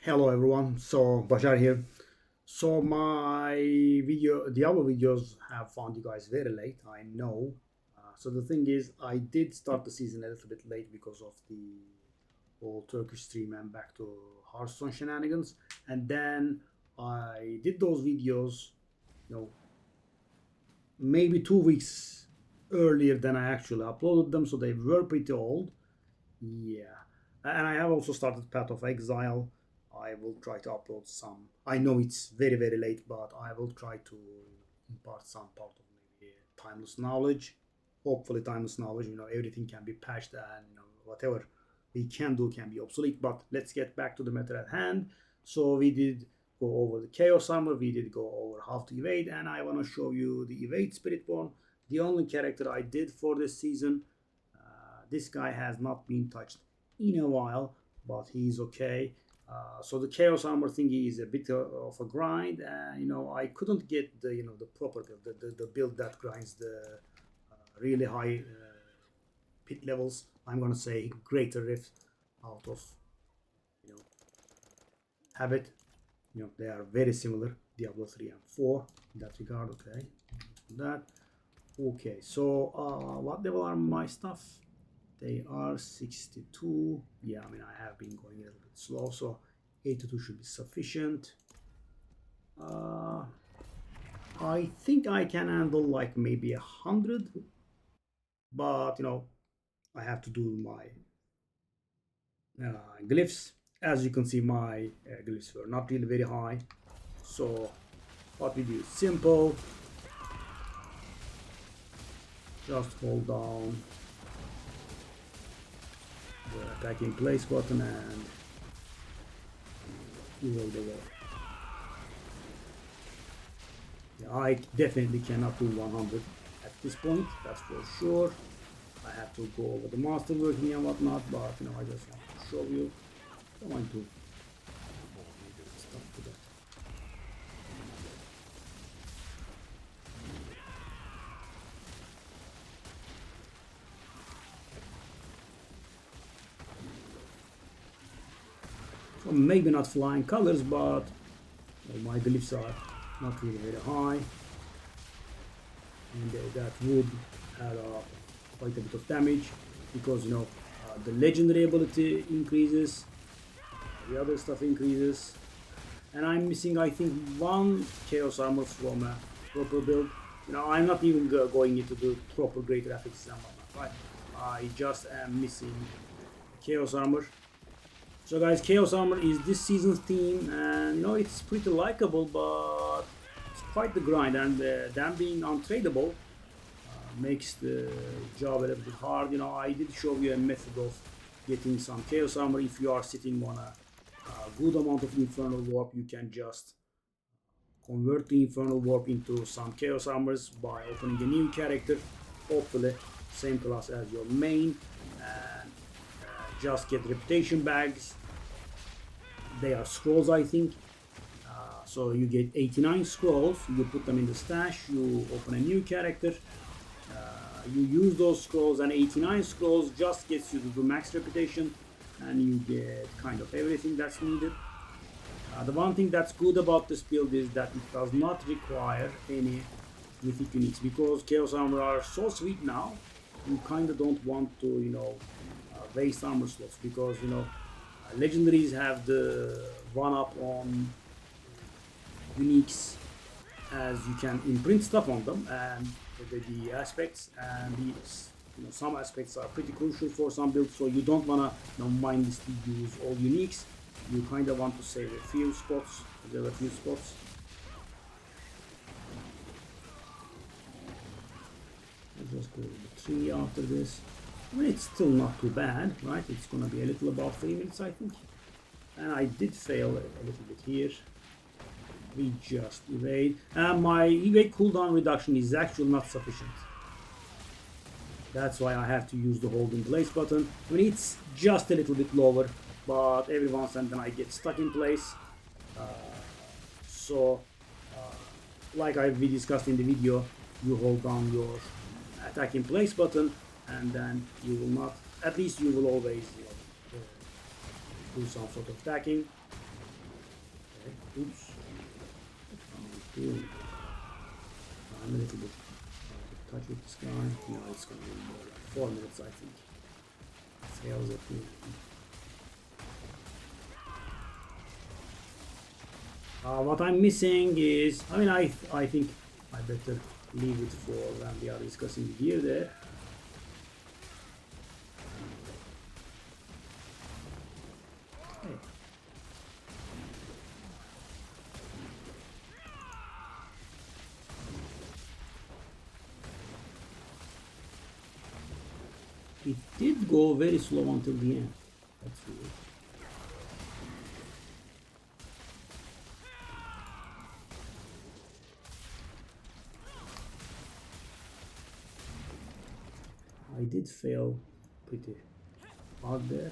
Hello everyone, so Bashar here. So my Diablo videos have found you guys very late, I know. So the thing is, I did start the season a little bit late because of the whole Turkish stream and back to Hearthstone shenanigans. And then I did those videos, you know, maybe 2 weeks earlier than I actually uploaded them, so they were pretty old. Yeah, and I have also started Path of Exile. I will try to upload some. I know it's very late, but I will try to impart some part of maybe timeless knowledge. Hopefully, timeless knowledge. Everything can be patched, and whatever we can do can be obsolete. But let's get back to the matter at hand. So we did go over the Chaos Armor. We did go over how to evade, and I want to show you the evade Spiritborn. The only character I did for this season. This guy has not been touched in a while, but he's okay. So the Chaos Armor thingy is a bit of a grind, and I couldn't get the proper build, the build that grinds the really high pit levels. I'm gonna say Greater Rift out of you know habit. They are very similar, Diablo 3 and 4 in that regard. Okay, that. Okay, so what level are my stuff? They are 62. Yeah, I mean, I have been going a little bit slow, so 82 should be sufficient. I think I can handle like maybe 100, but I have to do my glyphs. As you can see, my glyphs were not really very high. So what we do is simple. Just hold down the attack in place button and erode the wall. Yeah, I definitely cannot do 100 at this point, that's for sure. I have to go over the master working and whatnot, but I just want to show you. I don't want to stuff to that. So maybe not flying colors, but my glyphs are not really very high, and that would add quite a bit of damage because the legendary ability increases, the other stuff increases, and I'm missing I think one Chaos Armor from a proper build. I'm not even going into the proper great graphics and whatnot, right? I just am missing Chaos Armor. So guys, Chaos Armor is this season's theme, and it's pretty likable, but it's quite the grind, and them being untradeable makes the job a little bit hard. I did show you a method of getting some Chaos Armor. If you are sitting on a good amount of Infernal Warp, you can just convert the Infernal Warp into some Chaos Armors by opening a new character, hopefully same class as your main, and just get reputation bags. They are scrolls, I think. So you get 89 scrolls, you put them in the stash, you open a new character, you use those scrolls, and 89 scrolls just gets you to the max reputation, and you get kind of everything that's needed. The one thing that's good about this build is that it does not require any mythic uniques, because Chaos Armor are so sweet now. You kind of don't want to waste armor slots, because legendaries have the one up on uniques, as you can imprint stuff on them, and the aspects and these some aspects are pretty crucial for some builds, so you don't want to mindlessly use all uniques. You kind of want to save a few spots. There are a few spots. I'll just go with the tree after this. I mean, it's still not too bad, right? It's gonna be a little about 3 minutes, I think. And I did fail a little bit here. We just evade. And my evade cooldown reduction is actually not sufficient. That's why I have to use the hold in place button. I mean, it's just a little bit lower, but every once and then I get stuck in place. Like we discussed in the video, you hold down your attack in place button, and then you will not, at least you will always do some sort of attacking. Oops. I'm a little bit touch with this guy. No, it's gonna be more like 4 minutes, I think. Fails at me. What I'm missing is, I think I better leave it for when we are discussing the gear there. Okay. It did go very slow until the end. That's weird. I did fail pretty hard there.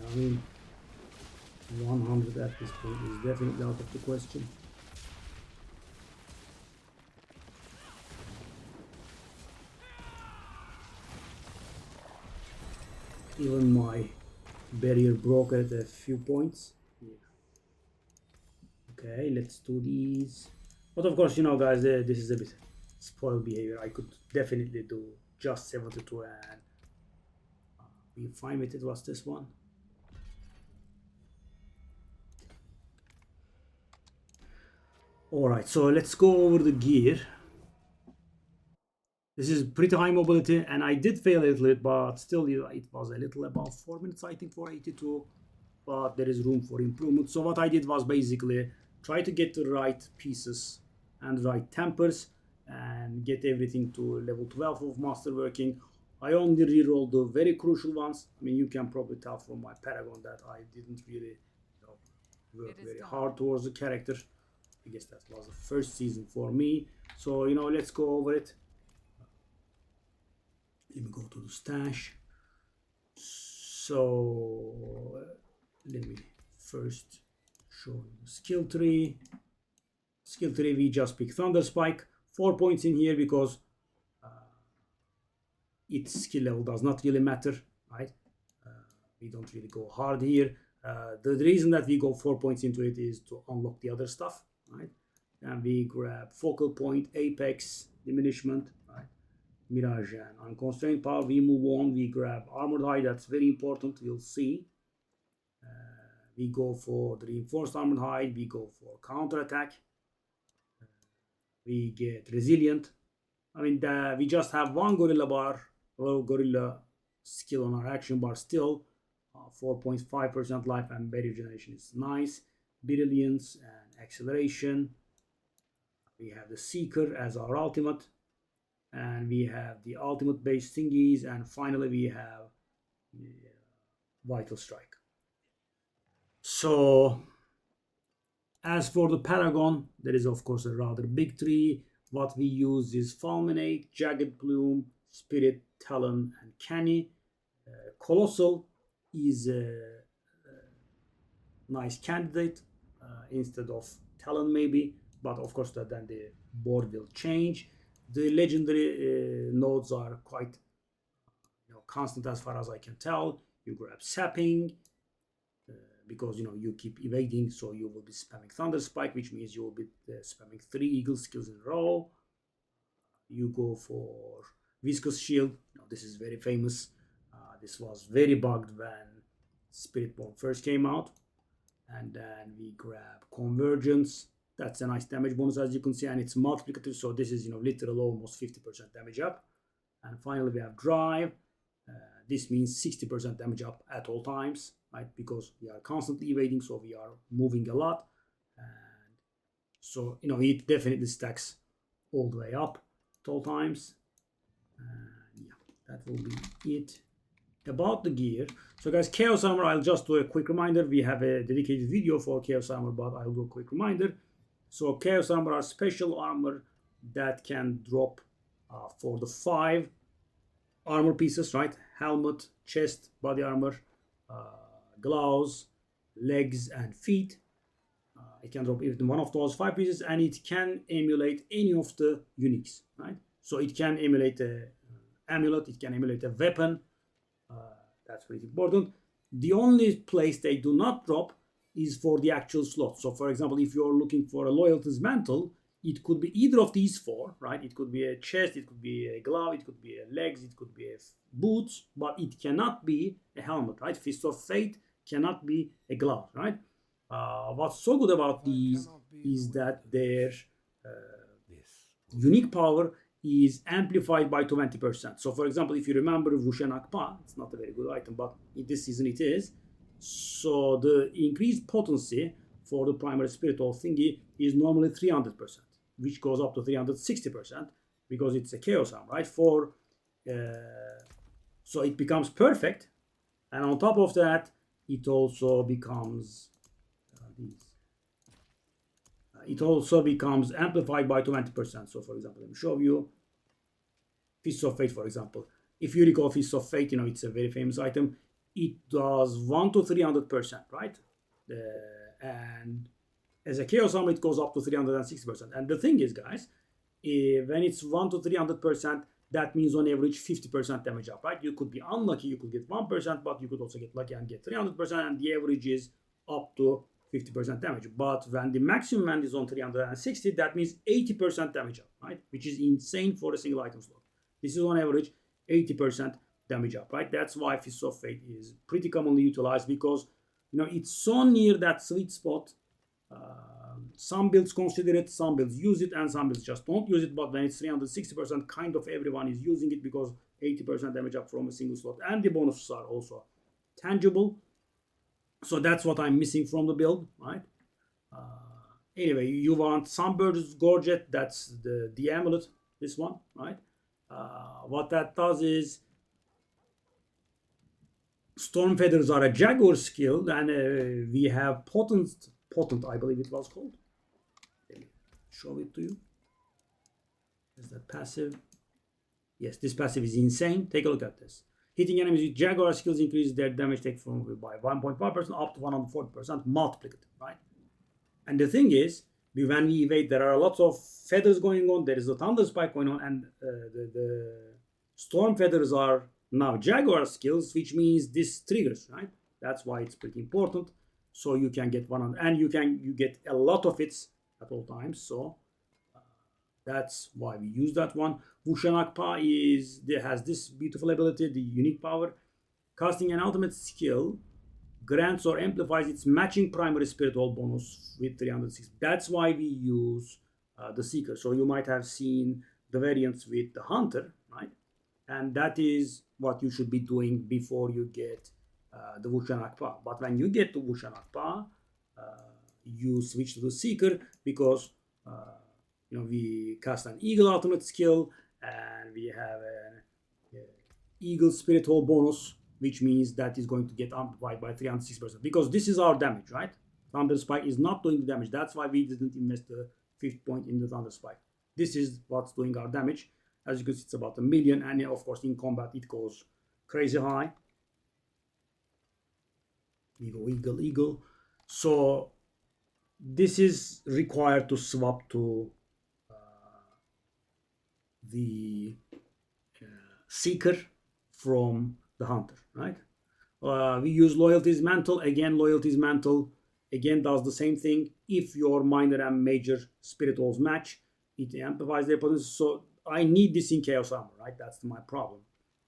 I mean, 100 at this point is definitely out of the question. Even my barrier broke at a few points. Yeah. Okay, let's do these. But of course, guys, this is a bit spoiled behavior. I could definitely do just 72 and be fine with it. Was this one? Alright, so let's go over the gear. This is pretty high mobility, and I did fail a little bit, but still it was a little above 4 minutes, I think, for 82. But there is room for improvement. So what I did was basically try to get the right pieces and right tempers and get everything to level 12 of masterworking. I only rerolled the very crucial ones. I mean, you can probably tell from my Paragon that I didn't really work very hard towards the character. I guess that was the first season for me. So, let's go over it. Let me go to the stash. So, let me first show you the skill tree. Skill tree, we just pick Thunder Spike. 4 points in here because its skill level does not really matter, right? We don't really go hard here. The reason that we go 4 points into it is to unlock the other stuff, right? And we grab Focal Point, Apex, Diminishment, right? Mirage and Unconstrained Power. We move on, we grab Armored Hide, that's very important, we'll see. We go for the Reinforced Armored Hide, we go for Counter Attack. We get Resilient. I mean, we just have one Gorilla bar, or Gorilla skill on our action bar still. 4.5% life and barrier generation is nice. Brilliance and Acceleration. We have the Seeker as our ultimate. And we have the ultimate base thingies. And finally, we have Vital Strike. So, as for the Paragon, there is of course a rather big tree. What we use is Fulminate, Jagged Plume, Spirit, Talon, and Canny. Colossal is a nice candidate instead of Talon maybe, but of course then the board will change. The legendary nodes are quite constant as far as I can tell. You grab Sapping, because you keep evading, so you will be spamming Thunder Spike, which means you will be spamming 3 Eagle skills in a row. You go for Viscous Shield. This is very famous. This was very bugged when Spiritborn first came out. And then we grab Convergence. That's a nice damage bonus, as you can see, and it's multiplicative, so this is literally almost 50% damage up. And finally we have Drive. This means 60% damage up at all times, right? Because we are constantly evading, so we are moving a lot. And so, it definitely stacks all the way up at all times. Yeah, that will be it about the gear. So guys, Chaos Armor, I'll just do a quick reminder. We have a dedicated video for Chaos Armor, but I'll do a quick reminder. So Chaos Armor are special armor that can drop for the 5 armor pieces, right? Helmet, chest, body armor, gloves, legs, and feet. It can drop even one of those 5 pieces, and it can emulate any of the uniques, right? So it can emulate a amulet, it can emulate a weapon. That's pretty important. The only place they do not drop is for the actual slot. So, for example, if you're looking for a loyalties mantle, it could be either of these four, right? It could be a chest, it could be a glove, it could be a legs, it could be a boots, but it cannot be a helmet, right? Fist of Fate cannot be a glove, right? What's so good about these is that their unique power is amplified by 20%. So, for example, if you remember Wushan Akpa, it's not a very good item, but in this season it is. So, the increased potency for the primary spiritual thingy is normally 300%, which goes up to 360% because it's a chaos arm, right? So it becomes perfect, and on top of that, it also becomes amplified by 20%. So, for example, let me show you Fist of Fate, for example. If you recall Fist of Fate, it's a very famous item. It does 1 to 300%, right? And as a Chaos Armor, it goes up to 360%. And the thing is, guys, when it's 1 to 300%, that means on average 50% damage up, right? You could be unlucky, you could get 1%, but you could also get lucky and get 300%, and the average is up to 50% damage. But when the maximum end is on 360, that means 80% damage up, right? Which is insane for a single item slot. This is on average 80% damage up, right? That's why Fist of Fate is pretty commonly utilized, because it's so near that sweet spot. Some builds consider it, some builds use it, and some builds just don't use it. But when it's 360%, kind of everyone is using it, because 80% damage up from a single slot, and the bonuses are also tangible. So that's what I'm missing from the build, right? Anyway, you want Sunbird's Gorget, that's the amulet, this one, right? What that does is, Storm Feathers are a Jaguar skill, and we have Potent, I believe it was called. Let me show it to you. Is that passive? Yes, this passive is insane. Take a look at this. Hitting enemies with Jaguar skills increases their damage take from by 1.5% up to 140% multiplicative, right? And the thing is, when we evade, there are lots of feathers going on. There is a Thunder Spike going on, and the Storm Feathers are now Jaguar skills, which means this triggers, right? That's why it's pretty important. So you can get one on, and you get a lot of it at all times. So that's why we use that one. Wushan Akpa has this beautiful ability, the unique power. Casting an ultimate skill grants or amplifies its matching primary spiritual bonus with 360. That's why we use the Seeker. So you might have seen the variants with the Hunter, right? And that is what you should be doing before you get the Wushan Akpa. But when you get to Wushan Akpa, you switch to the Seeker, because we cast an Eagle ultimate skill, and we have an Eagle spiritual bonus, which means that is going to get amplified by 360%, because this is our damage, right? Thunder Spike is not doing the damage. That's why we didn't invest the 5th point in the Thunder Spike. This is what's doing our damage. As you can see, it's about 1 million, and of course in combat it goes crazy high. Eagle. So this is required to swap to the Seeker from the Hunter, right? We use Loyalty's Mantle. Again, Loyalty's Mantle does the same thing. If your minor and major spirituals match, it amplifies their potency. So I need this in Chaos Armor, right? That's my problem.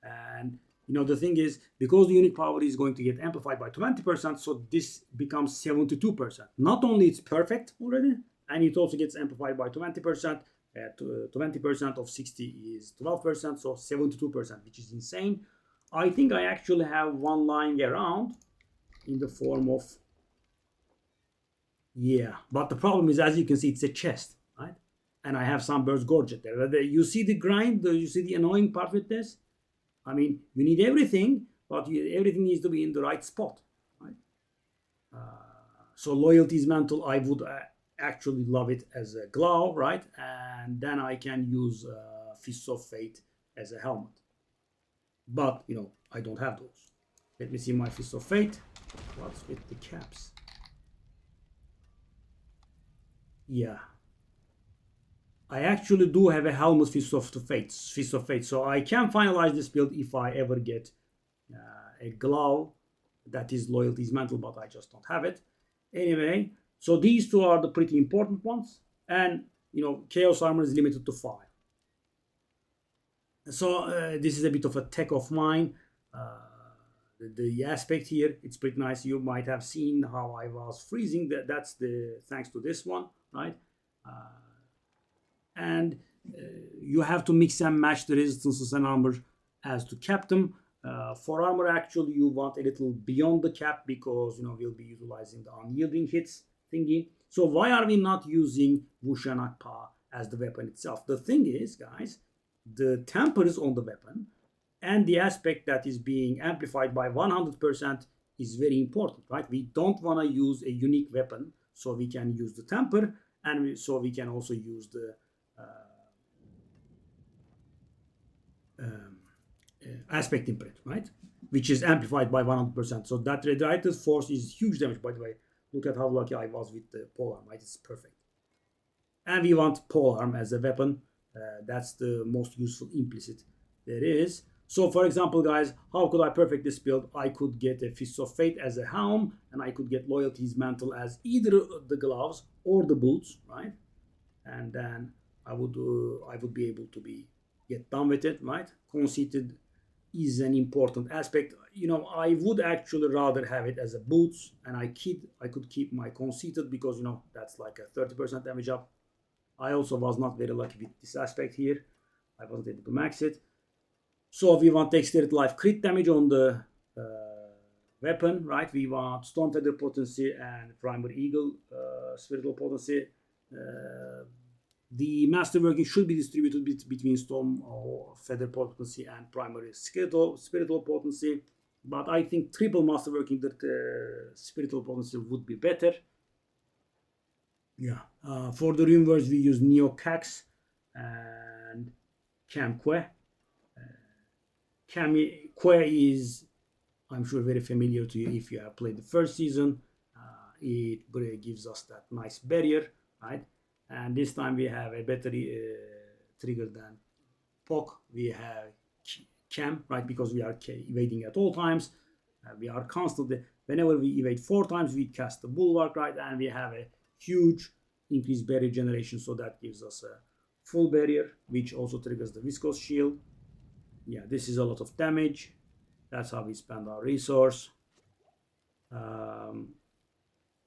And the thing is, because the unique power is going to get amplified by 20%, so this becomes 72%. Not only it's perfect already, and it also gets amplified by 20%. 20% of 60 is 12%, so 72%, which is insane. I think I actually have one lying around in the form of, but the problem is, as you can see, it's a chest, right? And I have Sunbird's Gorget there. You see the grind, you see the annoying part with this? I mean, you need everything, but everything needs to be in the right spot, right? So Loyalty's Mantle, I would actually love it as a glove, right? And then I can use Fists of Fate as a helmet. but I don't have those. Let me see my Fist of Fate. What's with the caps? Yeah, I actually do have a helmet Fist of Fate, so I can finalize this build if I ever get a glove that is loyalty's mantle, but I just don't have it. Anyway, so these two are the pretty important ones, and Chaos Armor is limited to 5. So this is a bit of a tech of mine. Uh, the aspect here, it's pretty nice. You might have seen how I was freezing. That's the thanks to this one, right? And you have to mix and match the resistances and armor as to cap them. For armor, actually, you want a little beyond the cap because we'll be utilizing the unyielding hits thingy. So why are we not using Wushanakpa as the weapon itself? The thing is, guys, the temper is on the weapon, and the aspect that is being amplified by 100% is very important, right? We don't want to use a unique weapon, so we can use the temper, and so we can also use the aspect imprint, right? Which is amplified by 100%. So that radiated force is huge damage, by the way. Look at how lucky I was with the polearm, right? It's perfect. And we want polearm as a weapon. That's the most useful implicit there is. So for example, guys, how could I perfect this build? I could get a Fist of Fate as a helm, and I could get Loyalty's Mantle as either the gloves or the boots, right? And then I would be able to get done with it, right? Conceited is an important aspect. I would actually rather have it as a boots, and I could keep my conceited because that's like a 30% damage up. I also was not very lucky with this aspect here. I wasn't able to max it. So we want Dexterity Life crit damage on the weapon, right? We want Storm Feather Potency and Primal Eagle Spiritual Potency. The Masterworking should be distributed between Storm or Feather Potency and Primary Spiritual Potency. But I think triple Masterworking that Spiritual Potency would be better. Yeah. For the Runeverse, we use Neocax and Camque. Camque is, I'm sure, very familiar to you if you have played the first season. It gives us that nice barrier, right? And this time we have a better trigger than POC. We have Cam, right? Because we are evading at all times. We are constantly, whenever we evade 4 times, we cast the Bulwark, right? And we have a huge increased barrier generation, so that gives us a full barrier, which also triggers the Viscous Shield. Yeah, this is a lot of damage. That's how we spend our resource.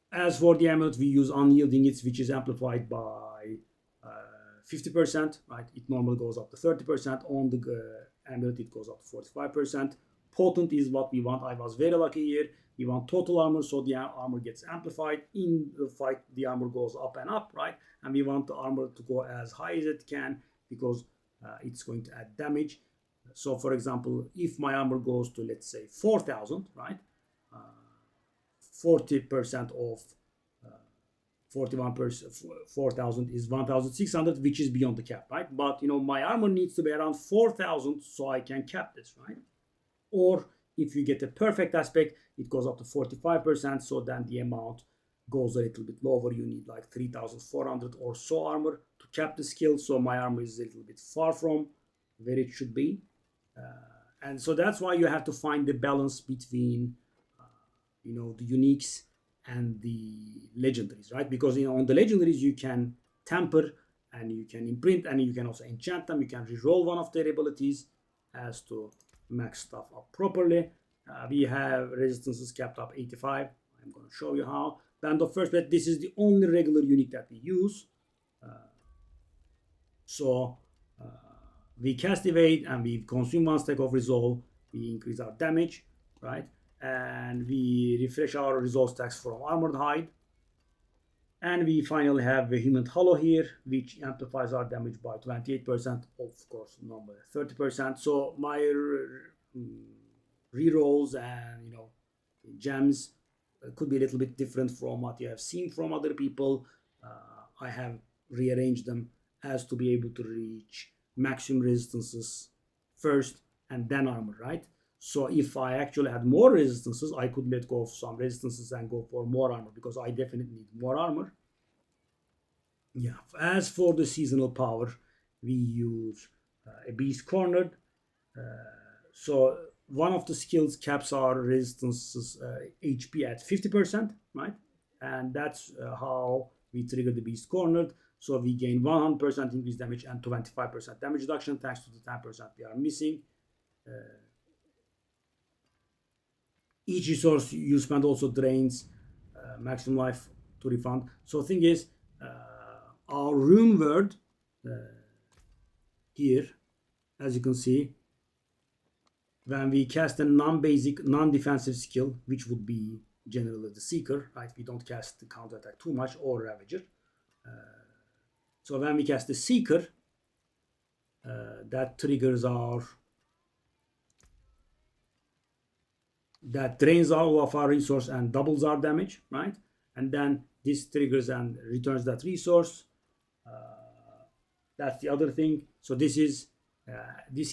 As for the amulet, we use unyielding it, which is amplified by 50%, right? It normally goes up to 30%. On the amulet, it goes up to 45%. Potent is what we want. I was very lucky here. We want total armor, so the armor gets amplified. In the fight, the armor goes up and up, right? And we want the armor to go as high as it can because it's going to add damage. So, for example, if my armor goes to, let's say, 4,000, right? 40% of 41%, 4,000 is 1,600, which is beyond the cap, right? But my armor needs to be around 4,000 so I can cap this, right? Or if you get a perfect aspect, it goes up to 45%, so then the amount goes a little bit lower. You need like 3,400 or so armor to cap the skill, so my armor is a little bit far from where it should be. And so that's why you have to find the balance between the uniques and the legendaries, right? Because on the legendaries you can tamper and you can imprint and you can also enchant them. You can reroll one of their abilities as to max stuff up properly. We have resistances capped up 85. I'm going to show you how. Band of First Breath, this is the only regular unique that we use. So we cast evade and we consume 1 stack of resolve. We increase our damage, right? And we refresh our resolve stacks from Armored Hide. And we finally have Vehement Hollow here, which amplifies our damage by 28%, of course, number 30%. So my rerolls and gems could be a little bit different from what you have seen from other people. I have rearranged them as to be able to reach maximum resistances first, and then armor, right? So if I actually had more resistances, I could let go of some resistances and go for more armor, because I definitely need more armor. Yeah. As for the seasonal power, we use a beast cornered. So one of the skills caps our resistances HP at 50%, right? And that's how we trigger the beast cornered. So we gain 100% increased damage and 25% damage reduction thanks to the 10% we are missing. Each resource you spend also drains maximum life to refund. So the thing is, our rune word here, as you can see, when we cast a non-basic, non-defensive skill, which would be generally the Seeker, right? We don't cast the counter attack too much, or Ravager. So when we cast the Seeker, that triggers our, that drains all of our resource and doubles our damage, right? And then this triggers and returns that resource. That's the other thing. So this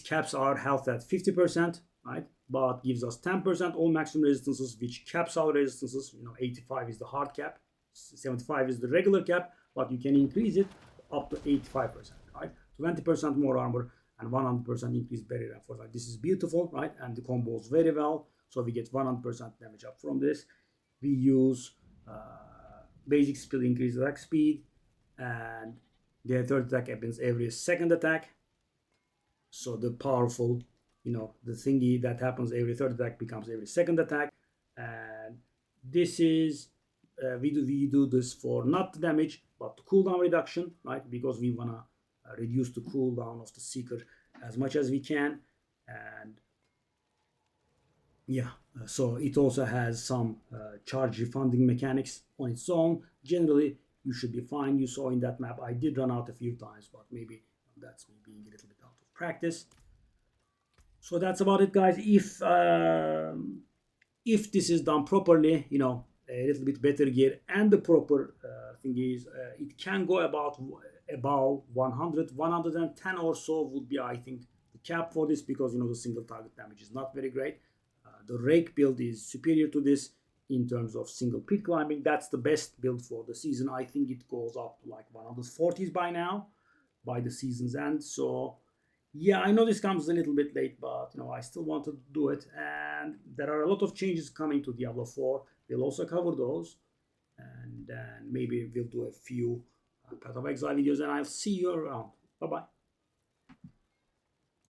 caps our health at 50%, right? But gives us 10% all maximum resistances, which caps our resistances. 85 is the hard cap, 75 is the regular cap, but you can increase it up to 85%, right? 20% more armor and 100% increased barrier and force. This is beautiful, right? And the combos very well. So we get 100% damage up from this. We use basic skill increase attack speed, and their third attack happens every second attack. So the powerful, the thingy that happens every third attack becomes every second attack. And this is, we do this for not the damage, but the cooldown reduction, right? Because we want to reduce the cooldown of the Seeker as much as we can. And yeah, so it also has some charge refunding mechanics on its own. Generally, you should be fine. You saw in that map, I did run out a few times, but maybe that's me being a little bit out of practice. So that's about it, guys. If this is done properly, a little bit better gear and the proper thing is, it can go about 100, 110 or so would be, I think, the cap for this, because the single target damage is not very great. The rake build is superior to this in terms of single pit climbing. That's the best build for the season. I think it goes up to like 140s by now, by the season's end. So yeah, I know this comes a little bit late, but I still want to do it. And there are a lot of changes coming to Diablo 4. We'll also cover those, and then maybe we'll do a few Path of Exile videos, and I'll see you around. Bye bye.